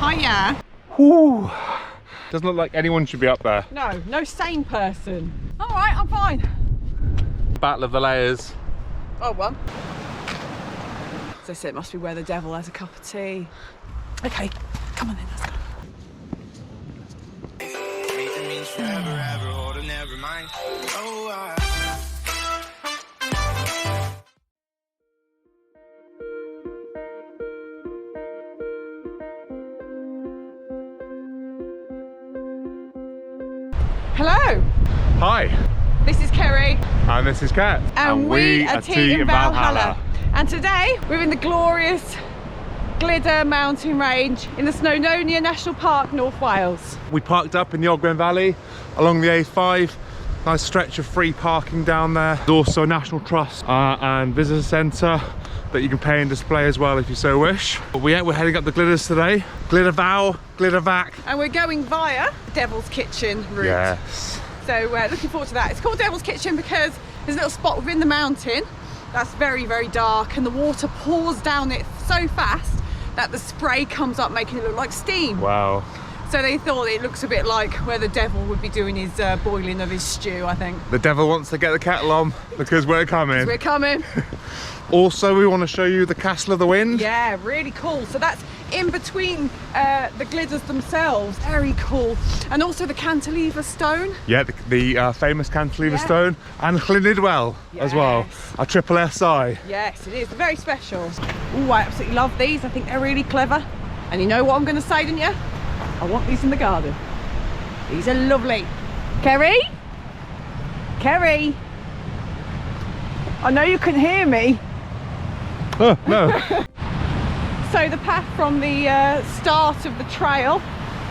Hiya. Whew. Doesn't look like anyone should be up there. No, no sane person. All right, I'm fine. Battle of the layers. Oh, one. As I said, it must be where the devil has a cup of tea. Okay, come on then, let's go. Hello. Hi. This is Kerry. And this is Kat. And we are Tea in Valhalla. And today we're in the glorious Glyder mountain range in the Snowdonia National Park, North Wales. We parked up in the Ogwen Valley along the A5. Nice stretch of free parking down there. There's also a National Trust and visitor centre that you can pay and display as well if you so wish. But we're heading up the Glyders today. Glyder Fawr, Glyder Fach. And we're going via Devil's Kitchen route. Yes. So looking forward to that. It's called Devil's Kitchen because there's a little spot within the mountain that's very, very dark, and the water pours down it so fast that the spray comes up making it look like steam. Wow. So they thought it looks a bit like where the devil would be doing his boiling of his stew, I think. The devil wants to get the kettle on because we're coming. We're coming. Also, we want to show you the Castle of the Wind. Yeah, really cool. So that's in between the Glyders themselves. Very cool. And also the cantilever stone. Yeah, the famous cantilever stone. And Llyn Idwal as well. A triple SI. Yes, it is. Very special. Oh, I absolutely love these. I think they're really clever. And you know what I'm going to say, didn't you? I want these in the garden. These are lovely. Kerry? Kerry? I know you can hear me. Oh, no. So the path from the start of the trail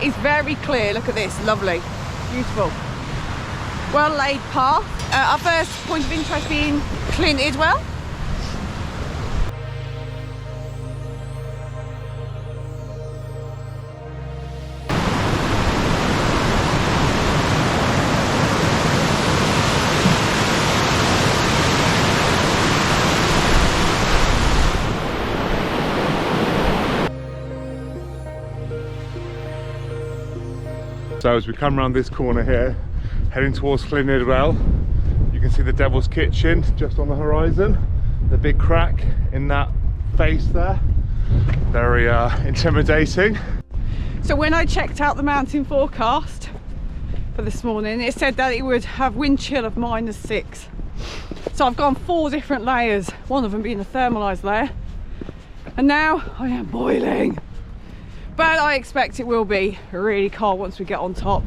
is very clear. Look at this, lovely, beautiful, well laid path. Our first point of interest being Llyn Idwal. So as we come around this corner here, heading towards Llyn Idwal, you can see the Devil's Kitchen just on the horizon. The big crack in that face there. Very intimidating. So when I checked out the mountain forecast for this morning, it said that it would have wind chill of -6. So I've gone 4 different layers, one of them being a thermalised layer. And now I am boiling. But I expect it will be really cold once we get on top.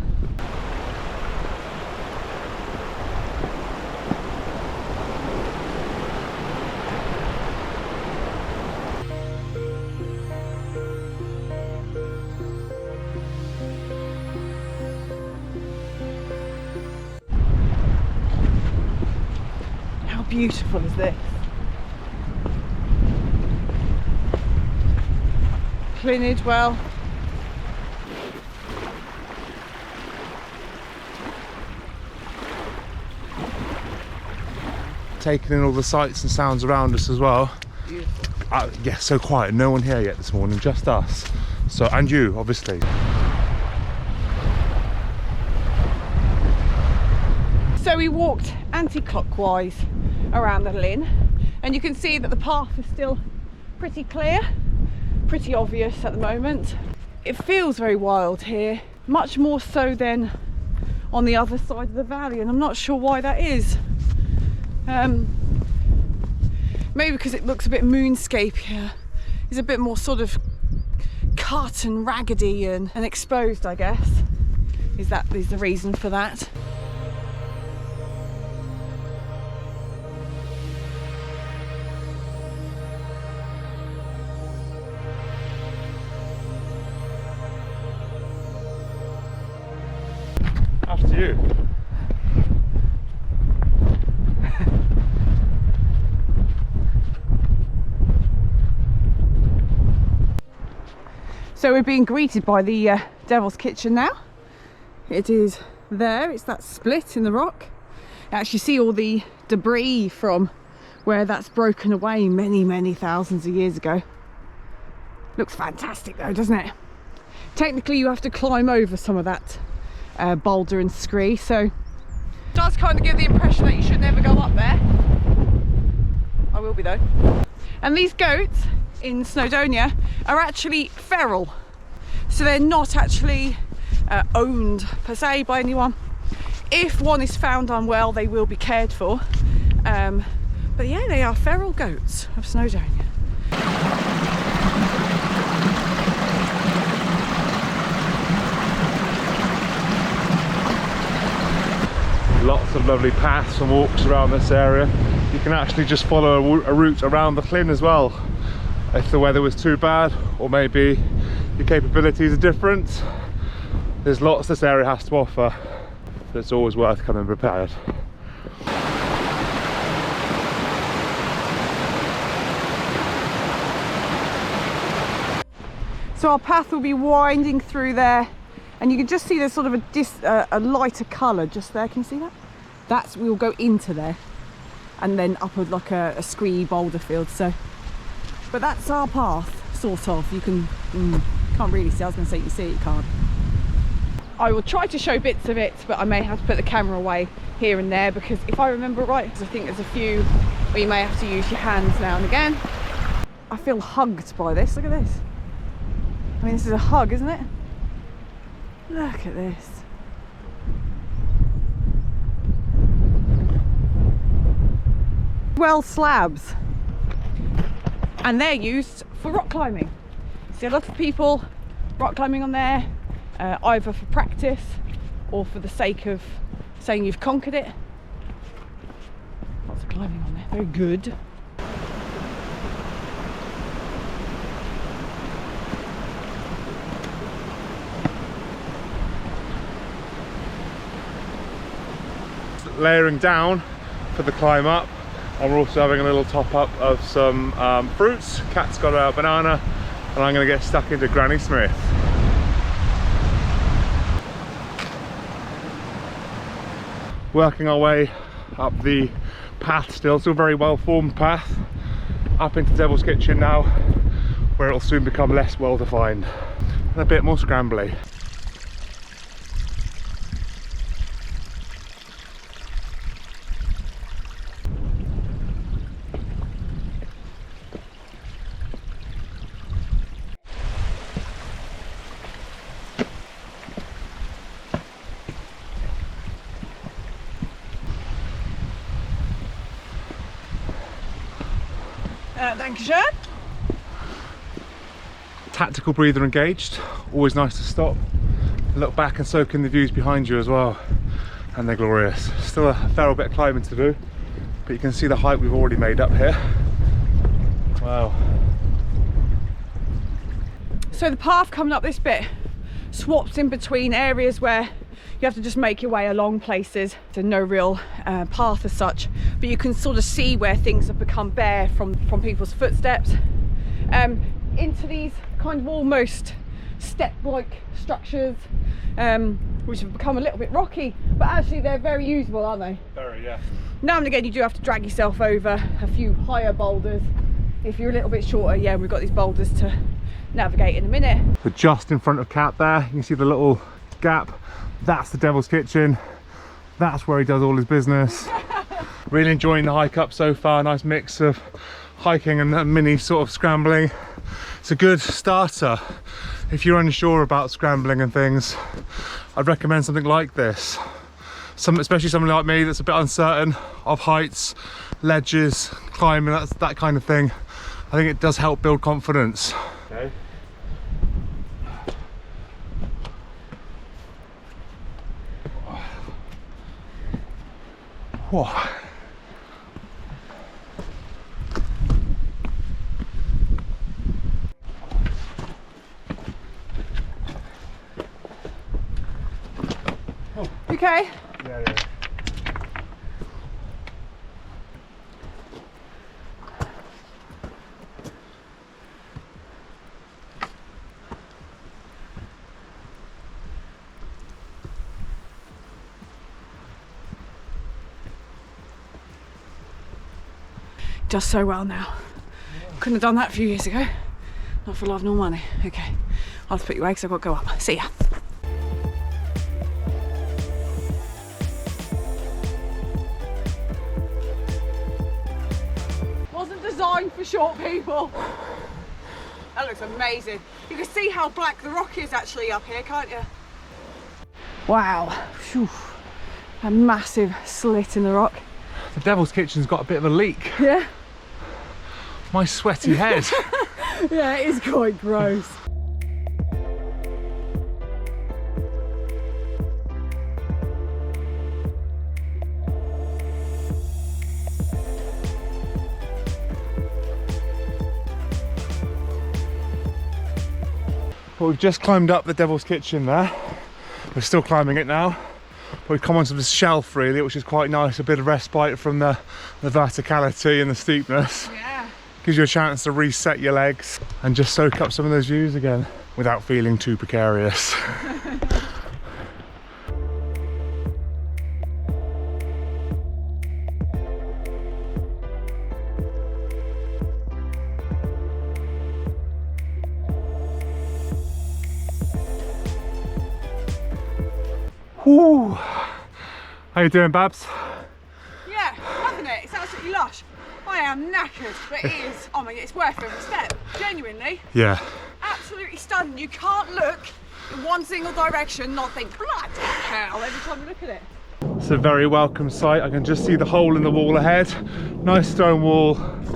How beautiful is this? Llyn Idwal. Taking in all the sights and sounds around us as well. Beautiful. Yeah, so quiet. No one here yet this morning, just us. So, and you, obviously. So we walked anti-clockwise around the Llyn, and you can see that the path is still pretty clear. Pretty obvious at the moment. It feels very wild here, much more so than on the other side of the valley, and I'm not sure why that is. Maybe because it looks a bit moonscape here. It's a bit more sort of cut and raggedy and exposed, I guess. Is the reason for that. After you. So we're being greeted by the Devil's Kitchen now. It is there, it's that split in the rock. You actually see all the debris from where that's broken away many thousands of years ago. Looks fantastic though, doesn't it? Technically you have to climb over some of that boulder and scree, so it does kind of give the impression that you should never go up there. I will be though. And these goats in Snowdonia are actually feral, so they're not actually owned per se by anyone. If one is found unwell, they will be cared for, but yeah, they are feral goats of Snowdonia. Lots of lovely paths and walks around this area. You can actually just follow a route around the Llyn as well, if the weather was too bad, or maybe your capabilities are different. There's lots this area has to offer, so it's always worth coming prepared. So our path will be winding through there, and you can just see there's sort of a lighter colour just there. Can you see that? We'll go into there, and then up with like a scree boulder field. So, but that's our path, sort of. You can can't really see. I was going to say you can see it, you can't. I will try to show bits of it, but I may have to put the camera away here and there, because if I remember right, I think there's a few where you may have to use your hands now and again. I feel hugged by this. Look at this. I mean, this is a hug, isn't it? Look at this. Well, slabs, and they're used for rock climbing. See a lot of people rock climbing on there, either for practice or for the sake of saying you've conquered it. Lots of climbing on there, very good. Layering down for the climb up, and we're also having a little top up of some fruits. Kat's got a banana, and I'm going to get stuck into Granny Smith. Working our way up the path, still a very well formed path, up into Devil's Kitchen now, where it'll soon become less well defined and a bit more scrambly. Dankeschön. Tactical breather engaged, always nice to stop, look back and soak in the views behind you as well, and they're glorious. Still a fair bit of climbing to do, but you can see the height we've already made up here. Wow. So the path coming up this bit swaps in between areas where you have to just make your way along places. There's no real path as such, but you can sort of see where things have become bare from people's footsteps, into these kind of almost step-like structures, which have become a little bit rocky, but actually they're very usable, aren't they? Very, yeah. Now and again you do have to drag yourself over a few higher boulders. If you're a little bit shorter, yeah, we've got these boulders to navigate in a minute. So just in front of Kat there, you can see the little gap. That's the Devil's Kitchen. That's where he does all his business. Really enjoying the hike up so far. Nice mix of hiking and a mini sort of scrambling. It's a good starter if you're unsure about scrambling and things. I'd recommend something like this. Especially someone like me that's a bit uncertain of heights, ledges, climbing, that kind of thing. I think it does help build confidence. Okay. Whoa. Okay. Yeah. Does so well now. Couldn't have done that a few years ago. Not for love nor money. Okay, I'll have to put you away because I've got to go up. See ya. Wasn't designed for short people. That looks amazing. You can see how black the rock is actually up here, can't you? Wow. Whew. A massive slit in the rock. The Devil's Kitchen's got a bit of a leak. Yeah. My sweaty head. Yeah, it is quite gross. Well, we've just climbed up the Devil's Kitchen there. We're still climbing it now. But we've come onto this shelf really, which is quite nice. A bit of respite from the verticality and the steepness. Yeah. Gives you a chance to reset your legs and just soak up some of those views again without feeling too precarious. Woo. How you doing, Babs? Yeah, loving it. It's absolutely lush. I am knackered, but it is. Oh my god, it's worth every step. Genuinely. Yeah. Absolutely stunning. You can't look in one single direction, not think, bloody hell, every time you look at it. It's a very welcome sight. I can just see the hole in the wall ahead. Nice stone wall,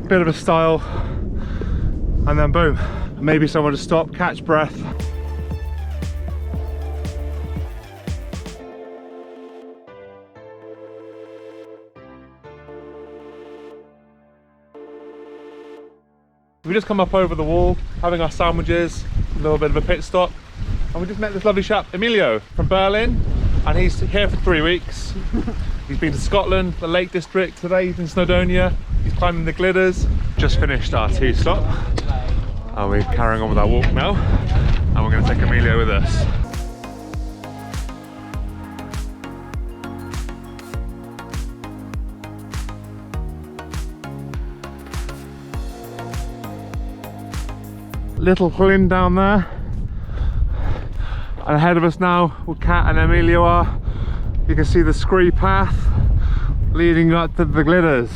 bit of a style, and then boom. Maybe somewhere to stop, catch breath. We just come up over the wall, having our sandwiches, a little bit of a pit stop, and we just met this lovely chap, Emilio, from Berlin, and he's here for 3 weeks. He's been to Scotland, the Lake District, today he's in Snowdonia, he's climbing the Glyders. Just finished our tea stop, and we're carrying on with our walk now, and we're going to take Emilio with us. Little Llyn down there, and ahead of us now where Kat and Emilio are, you can see the scree path leading up to the Glyders.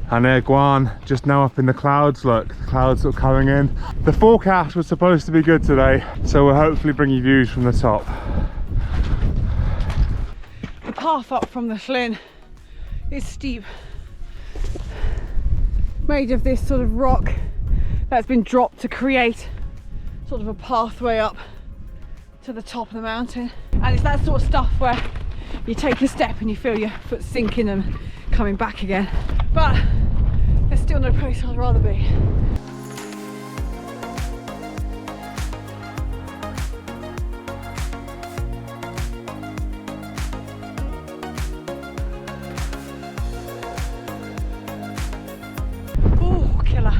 And Garn just now up in the clouds. Look, the clouds are coming in. The forecast was supposed to be good today, so we'll hopefully bring you views from the top. The path up from the Llyn is steep, made of this sort of rock that's been dropped to create sort of a pathway up to the top of the mountain. And it's that sort of stuff where you take a step and you feel your foot sinking and coming back again. But there's still no place I'd rather be. Oh, killer.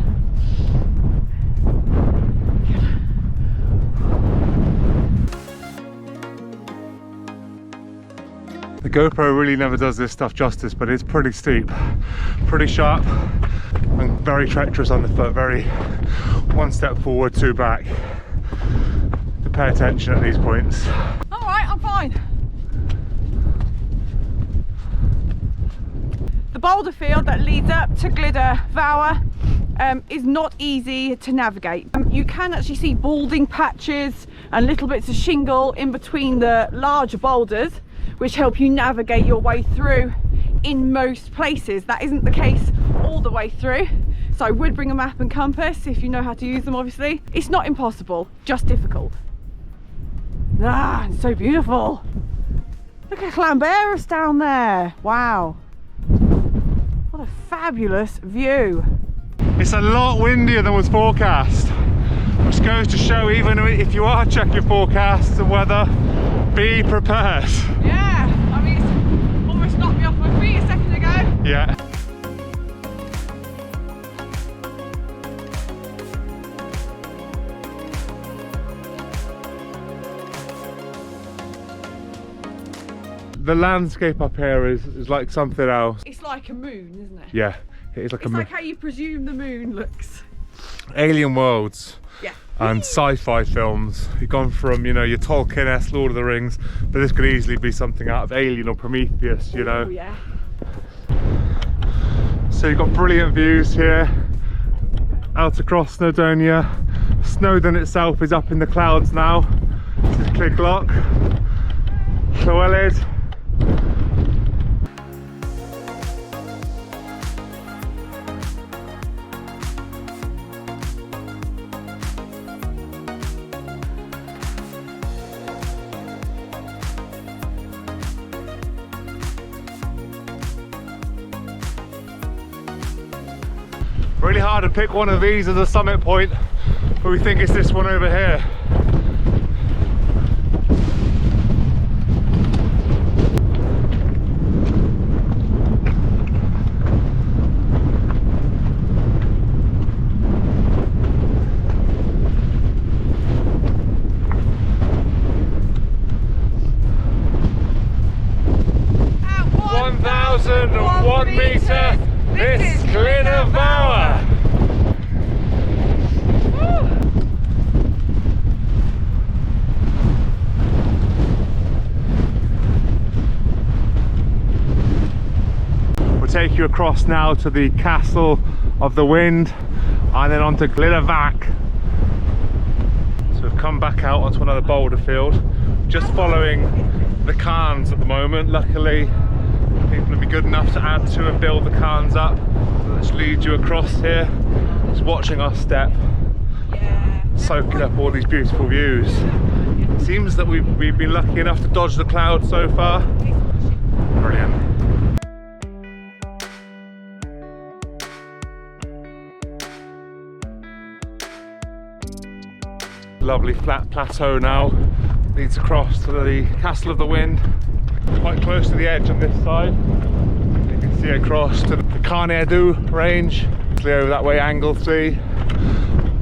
The GoPro really never does this stuff justice, but it's pretty steep, pretty sharp, and very treacherous on the foot. Very one step forward, two back. To pay attention at these points. All right, I'm fine. The boulder field that leads up to Glyder Fawr is not easy to navigate. You can actually see balding patches and little bits of shingle in between the larger boulders, which help you navigate your way through in most places. That isn't the case all the way through, so I would bring a map and compass if you know how to use them. Obviously it's not impossible, just difficult. Ah, it's so beautiful. Look at Glyders down there. Wow, what a fabulous view. It's a lot windier than was forecast, which goes to show even if you are checking forecasts and weather, be prepared. Yeah, I mean, it's almost knocked me off my feet a second ago. Yeah. The landscape up here is like something else. It's like a moon, isn't it? Yeah, it is like It's like how you presume the moon looks. alien worlds. Yeah. And sci-fi films. You've gone from, you know, your Tolkien-esque Lord of the Rings, but this could easily be something out of Alien or Prometheus, you know. Oh, yeah. So you've got brilliant views here, out across Snowdonia. Snowdon itself is up in the clouds now. This is Clygloch, Llywelyd. Really hard to pick one of these as a summit point, but we think it's this one over here. At 1,001 metre. This is Glyder Fawr. We'll take you across now to the Castle of the Wind and then on to Glyder Fach. So we've come back out onto another boulder field, just following the cairns at the moment. Luckily people will be good enough to add to and build the cairns up. Let's lead you across here, just watching our step, soaking up all these beautiful views. It seems that we've been lucky enough to dodge the clouds so far. Brilliant. Lovely flat plateau now, leads across to the Castle of the Wind. Quite close to the edge on this side. You can see across to the Carn range, over that way Anglesey,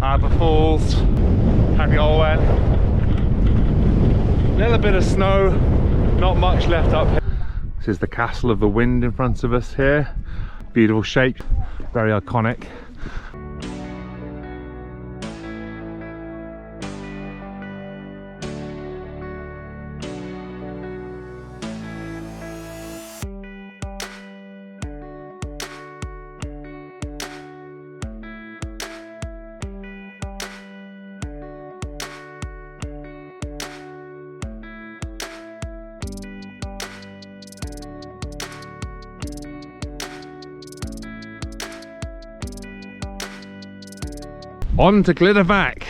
Aber Falls, Ogwen. A little bit of snow, not much left up here. This is the Castle of the Wind in front of us here. Beautiful shape, very iconic. On to Glyder Fach.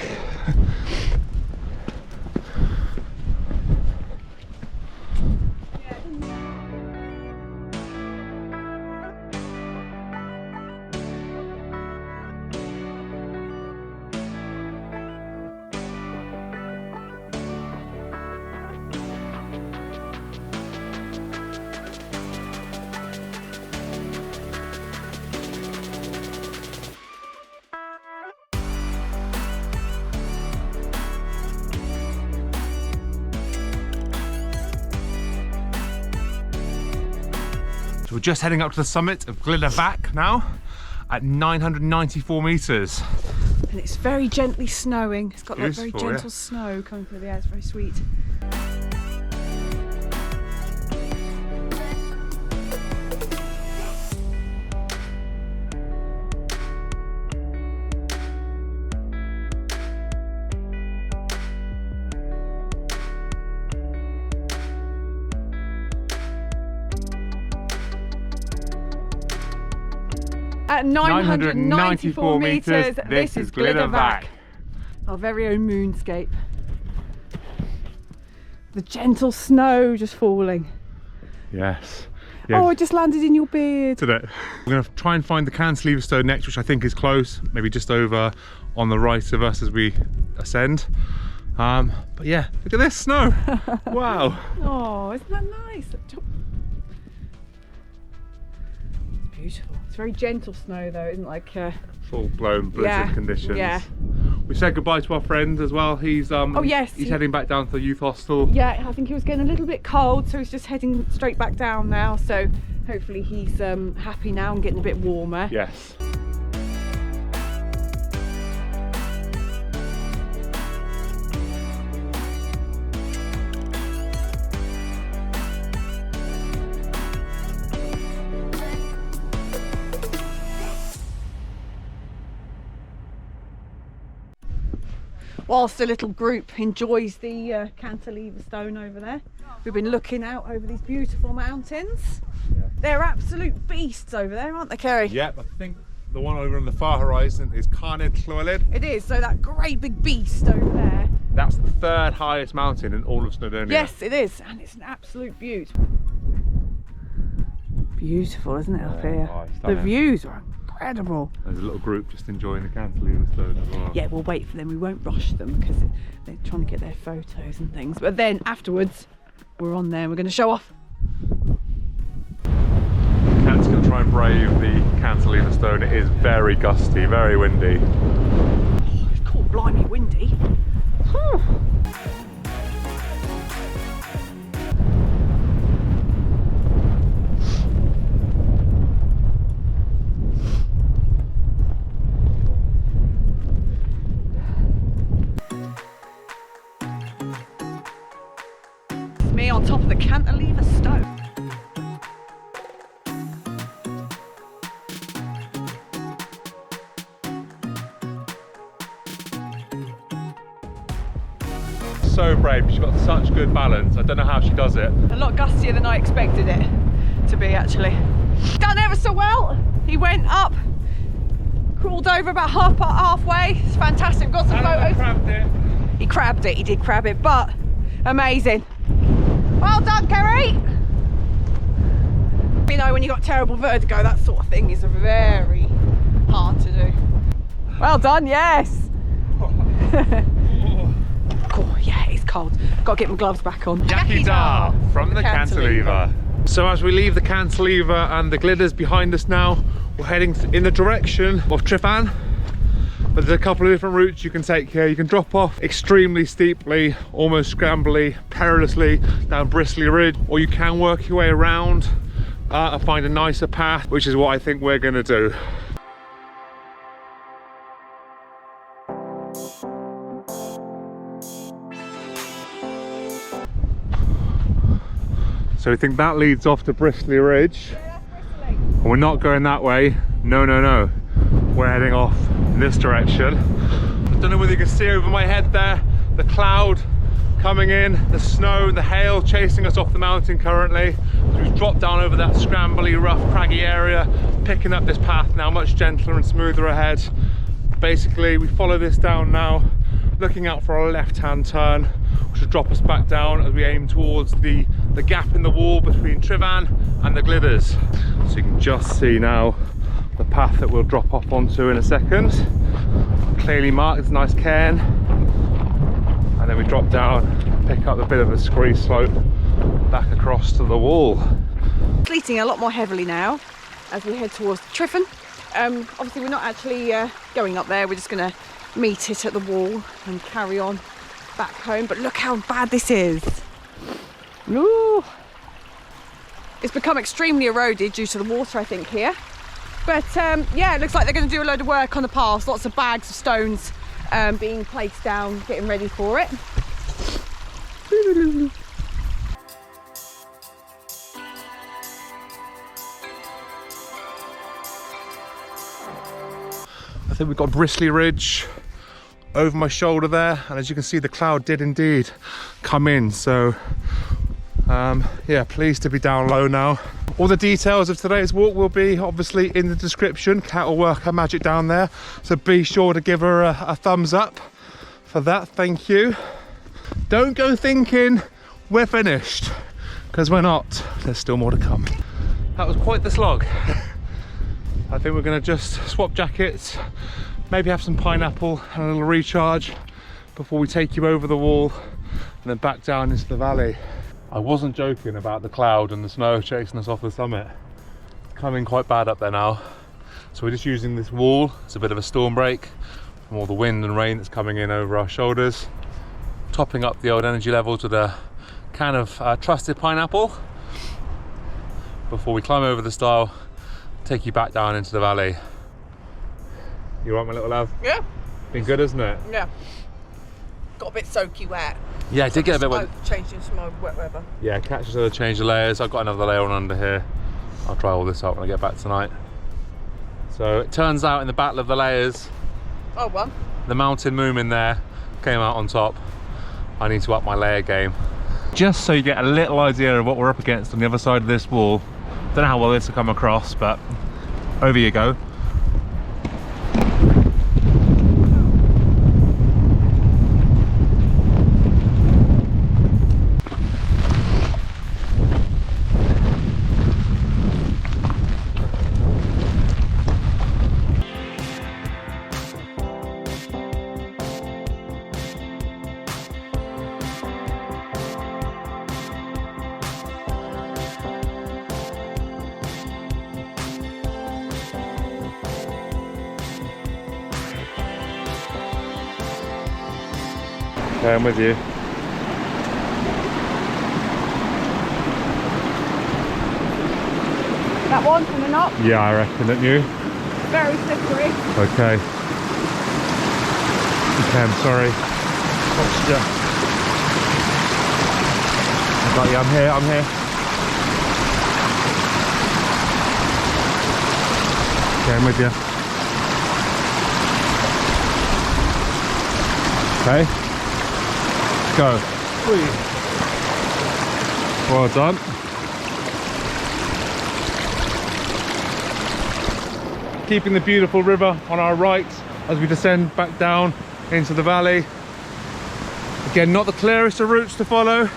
So we're just heading up to the summit of Glyder Fach now at 994 metres. And it's very gently snowing. It's got like very Beautiful, gentle yeah. snow coming through the air. It's very sweet. At 994 metres, this is Glyder Fach. Our very own moonscape. The gentle snow just falling. Yes. Oh, it just landed in your beard. Did it? We're going to try and find the cantilever stone next, which I think is close, maybe just over on the right of us as we ascend. But yeah, look at this snow. Wow. Oh, isn't that nice? Beautiful. It's very gentle snow though, isn't it? Like full-blown blizzard conditions. Yeah. We said goodbye to our friend as well. He's oh yes, he's heading back down to the youth hostel. Yeah, I think he was getting a little bit cold, so he's just heading straight back down now. So hopefully he's happy now and getting a bit warmer. Yes. whilst the little group enjoys the cantilever stone over there. We've been looking out over these beautiful mountains. Yeah. They're absolute beasts over there, aren't they, Kerry? Yep, I think the one over on the far horizon is Glyder Fawr. It is, so that great big beast over there. That's the third highest mountain in all of Snowdonia. Yes, it is, and it's an absolute beaut. Beautiful, isn't it, up here? Oh, The views are incredible. There's a little group just enjoying the cantilever stone as well. Yeah, we'll wait for them. We won't rush them because they're trying to get their photos and things. But then afterwards, we're on there and we're going to show off. Cat's going to try and brave the cantilever stone. It is very gusty, very windy. Oh, it's called blimey windy. Whew. Me on top of the cantilever stone. So brave, she's got such good balance. I don't know how she does it. A lot gustier than I expected it to be, actually. Done ever so well. He went up, crawled over about halfway. It's fantastic. Got some photos. Crabbed it. He crabbed it, he did crab it, but amazing. Well done, Kerry. You know, when you've got terrible vertigo, that sort of thing is very hard to do. Well done, yes. Oh, yeah, it's cold. Got to get my gloves back on. Yaki da from the cantilever. So as we leave the cantilever and the Glyders behind us now, we're heading in the direction of Tryfan. But there's a couple of different routes you can take here. You can drop off extremely steeply, almost scrambly, perilously down Bristly Ridge, or you can work your way around and find a nicer path, which is what I think we're going to do. So we think that leads off to Bristly Ridge. Yeah, that's Bristly. And we're not going that way. No, no, no. We're heading off in this direction. I don't know whether you can see over my head there, the cloud coming in, the snow, the hail chasing us off the mountain currently. So we've dropped down over that scrambly, rough, craggy area, picking up this path now much gentler and smoother ahead. Basically, we follow this down now, looking out for a left-hand turn, which will drop us back down as we aim towards the gap in the wall between Tryfan and the Glyders. So you can just see now the path that we'll drop off onto in a second. Clearly marked, it's a nice cairn. And then we drop down, pick up a bit of a scree slope back across to the wall. Sleeting a lot more heavily now as we head towards Tryfan. Obviously we're not actually going up there, we're just going to meet it at the wall and carry on back home. But look how bad this is. Ooh. It's become extremely eroded due to the water, I think, here. But yeah, it looks like they're going to do a load of work on the path. Lots of bags of stones being placed down, getting ready for it. I think we've got Bristly Ridge over my shoulder there, and as you can see, the cloud did indeed come in. So yeah, pleased to be down low now. All the details of today's walk will be obviously in the description. Kat will work her magic down there, so be sure to give her a thumbs up for that. Thank you. Don't go thinking we're finished, because we're not. There's still more to come. That was quite the slog. I think we're going to just swap jackets, maybe have some pineapple and a little recharge before we take you over the wall and then back down into the valley. I wasn't joking about the cloud and the snow chasing us off the summit. It's coming quite bad up there now. So we're just using this wall as a bit of a storm break from all the wind and rain that's coming in over our shoulders. Topping up the old energy levels with a can of trusted pineapple before we climb over the stile, take you back down into the valley. You right, my little love? Yeah. Been good, isn't it? Yeah. Got a bit soaky wet. Yeah, I did get a bit wet. Changed into some wet weather. Yeah, Kat just had to change the layers. I've got another layer on under here. I'll try all this out when I get back tonight. So it turns out in the battle of the layers, Oh, well. the mountain moom in there came out on top. I need to up my layer game. Just so you get a little idea of what we're up against on the other side of this wall. Don't know how well this will come across, but over you go. Okay, I'm with you. That one coming up. Yeah, I reckon, don't you? Very slippery. Okay. Okay, I'm sorry. Posture. I got you, I'm here, I'm here. Okay, I'm with you. Okay. Go. Well done. Keeping the beautiful river on our right as we descend back down into the valley. Again, not the clearest of routes to follow.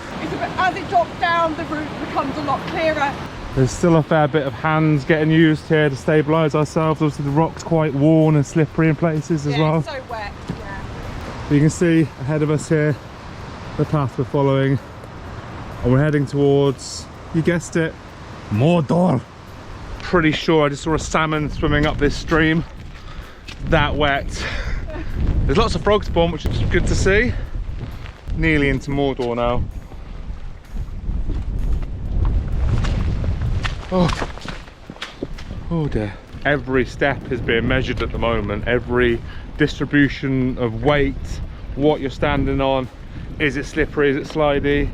As it drops down, the route becomes a lot clearer. There's still a fair bit of hands getting used here to stabilise ourselves. Obviously the rock's quite worn and slippery in places as well. It's so wet, yeah. You can see ahead of us here the path we're following, and we're heading towards, you guessed it, Mordor. Pretty sure I just saw a salmon swimming up this stream. That wet. There's lots of frog spawn, which is good to see. Nearly into Mordor now. Oh dear. Every step is being measured at the moment. Every distribution of weight, what you're standing on. Is it slippery? Is it slidey?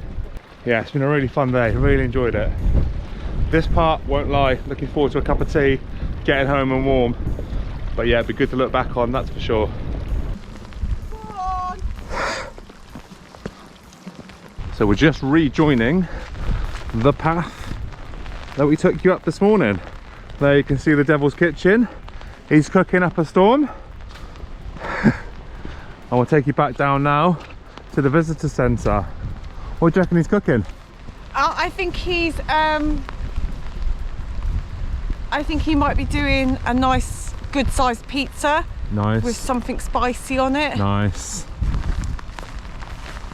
Yeah, it's been a really fun day. Really enjoyed it. This part, won't lie, looking forward to a cup of tea, getting home and warm. But yeah, it'd be good to look back on, that's for sure. Come on. So we're just rejoining the path that we took you up this morning. There you can see the Devil's Kitchen. He's cooking up a storm. And we'll take you back down now to the visitor centre. What do you reckon he's cooking? I think he's I think he might be doing a nice good sized pizza. Nice. With something spicy on it. Nice.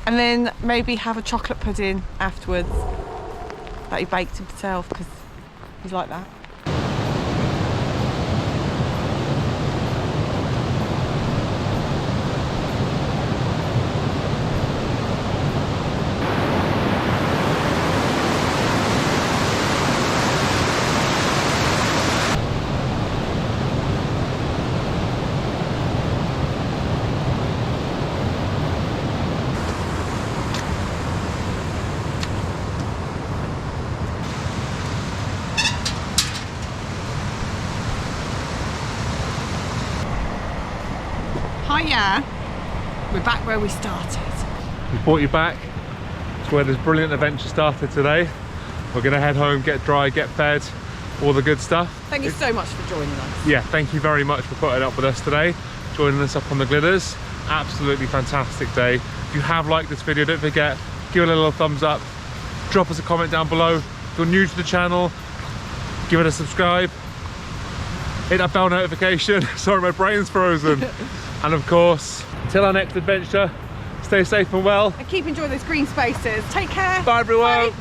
And then maybe have a chocolate pudding afterwards that he baked himself, because he's like that. Hiya, we're back where we started. We brought you back to where this brilliant adventure started today. We're going to head home, get dry, get fed, all the good stuff. Thank you so much for joining us. Yeah, thank you very much for putting up with us today, joining us up on the Glyders. Absolutely fantastic day. If you have liked this video, don't forget, give it a little thumbs up, drop us a comment down below. If you're new to the channel, give it a subscribe, hit that bell notification. Sorry, my brain's frozen. And of course, until our next adventure, stay safe and well. And keep enjoying those green spaces. Take care. Bye everyone. Bye.